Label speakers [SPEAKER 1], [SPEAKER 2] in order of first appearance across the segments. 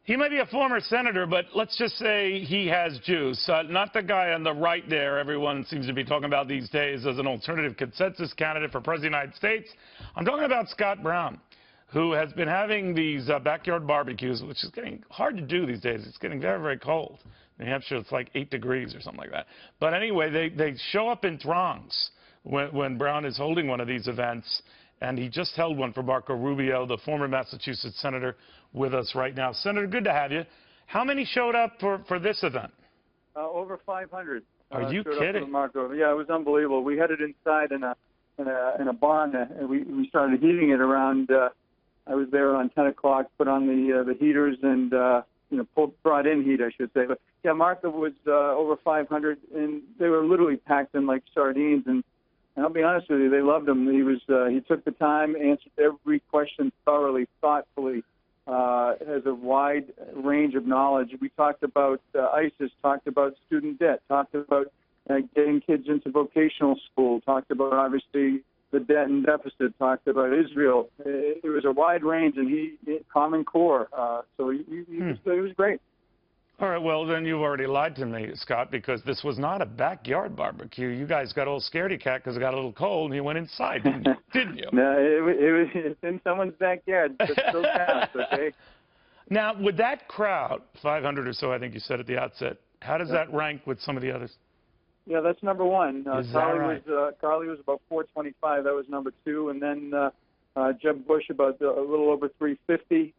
[SPEAKER 1] He might be a former senator, but let's just say he has juice. Not the guy on the right there everyone seems to be talking about these days as an alternative consensus candidate for President of the United States. I'm talking about Scott Brown, who has been having these backyard barbecues, which is getting hard to do these days. It's getting very, very cold. In Hampshire, it's like 8 degrees or something like that. But anyway, they show up in throngs when Brown is holding one of these events. And he just held one for Marco Rubio, the former Massachusetts senator, with us right now. Senator, good to have you. How many showed up for this event?
[SPEAKER 2] Over 500.
[SPEAKER 1] Are you kidding?
[SPEAKER 2] Marco. Yeah, it was unbelievable. We had it inside in a barn. And we started heating it around. I was there on 10 o'clock. Put on the heaters and brought in heat, I should say. But yeah, Marco was over 500, and they were literally packed in like sardines. And I'll be honest with you, they loved him. He took the time, answered every question thoroughly, thoughtfully, has a wide range of knowledge. We talked about ISIS, talked about student debt, talked about getting kids into vocational school, talked about, obviously, the debt and deficit, talked about Israel. It was a wide range, and Common Core. So it was great.
[SPEAKER 1] All right, well, then you've already lied to me, Scott, because this was not a backyard barbecue. You guys got all scaredy-cat because it got a little cold, and you went inside, didn't you?
[SPEAKER 2] No, it's in someone's backyard. It still counts, okay?
[SPEAKER 1] Now, with that crowd, 500 or so, I think you said at the outset, how does that rank with some of the others?
[SPEAKER 2] Yeah, that's number one.
[SPEAKER 1] Is that right?
[SPEAKER 2] Carly was about 425. That was number two. And then Jeb Bush about a little over 350.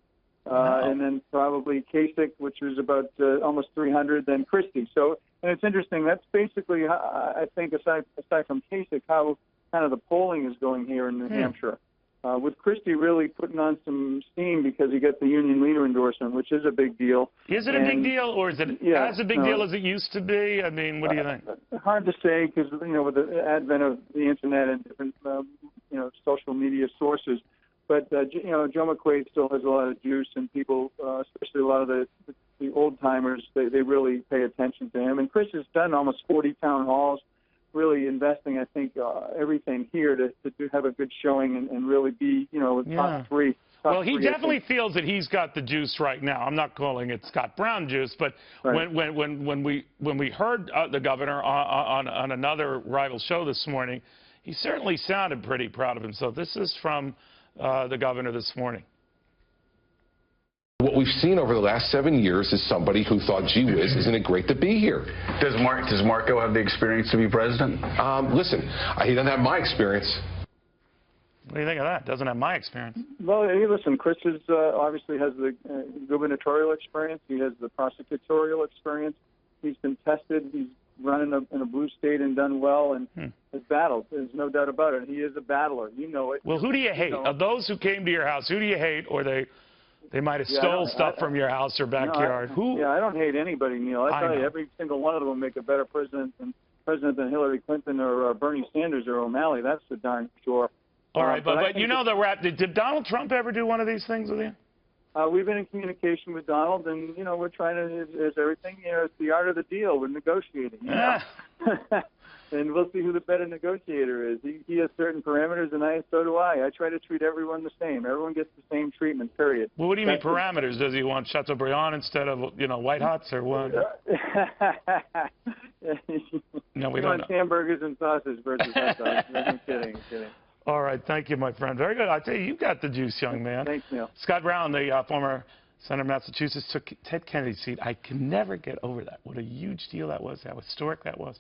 [SPEAKER 2] And then probably Kasich, which was about almost 300, then Christie. So, and it's interesting. That's basically, I think, aside from Kasich, how kind of the polling is going here in New Hampshire. With Christie really putting on some steam because he got the union leader endorsement, which is a big deal.
[SPEAKER 1] Is it a big deal, or is it as a big deal as it used to be? I mean, what do you think?
[SPEAKER 2] Hard to say because, with the advent of the Internet and different, social media sources. But, Joe McQuaid still has a lot of juice, and people, especially a lot of the old-timers, they really pay attention to him. And Chris has done almost 40 town halls, really investing, I think, everything here to have a good showing and really be, top three.
[SPEAKER 1] Well, he definitely feels that he's got the juice right now. I'm not calling it Scott Brown juice, but when we heard the governor on another rival show this morning, he certainly sounded pretty proud of himself. This is from the governor this morning.
[SPEAKER 3] What we've seen over the last 7 years is somebody who thought, gee whiz, isn't it great to be here?
[SPEAKER 4] Does Marco have the experience to be president?
[SPEAKER 3] Listen, he doesn't have my experience.
[SPEAKER 1] What do you think of that? Doesn't have my experience.
[SPEAKER 2] Well, hey, listen, Chris obviously has the gubernatorial experience. He has the prosecutorial experience. He's been tested. He's run in a blue state and done well and has battled. There's no doubt about it. He is a battler. You know it.
[SPEAKER 1] Well, who do you hate? Of those who came to your house, who do you hate, or they might have stole stuff from your house or backyard?
[SPEAKER 2] Yeah, I don't hate anybody, Neil. I tell you, every single one of them will make a better president than Hillary Clinton or Bernie Sanders or O'Malley. That's for darn sure.
[SPEAKER 1] All right, but you know the rap. Did Donald Trump ever do one of these things with you?
[SPEAKER 2] We've been in communication with Donald, and, we're trying to, as everything, it's the art of the deal. We're negotiating. And we'll see who the better negotiator is. He has certain parameters, and so do I. I try to treat everyone the same. Everyone gets the same treatment, period.
[SPEAKER 1] Well, what do you mean parameters? Does he want Chateaubriand instead of, White Hots or what? No, we don't know.
[SPEAKER 2] Hamburgers and sausage versus hot dogs. I'm kidding.
[SPEAKER 1] All right, thank you, my friend. Very good. I tell you got the juice, young man.
[SPEAKER 2] Thanks, Neil.
[SPEAKER 1] Scott Brown, the former senator of Massachusetts, took Ted Kennedy's seat. I can never get over that. What a huge deal that was. How historic that was.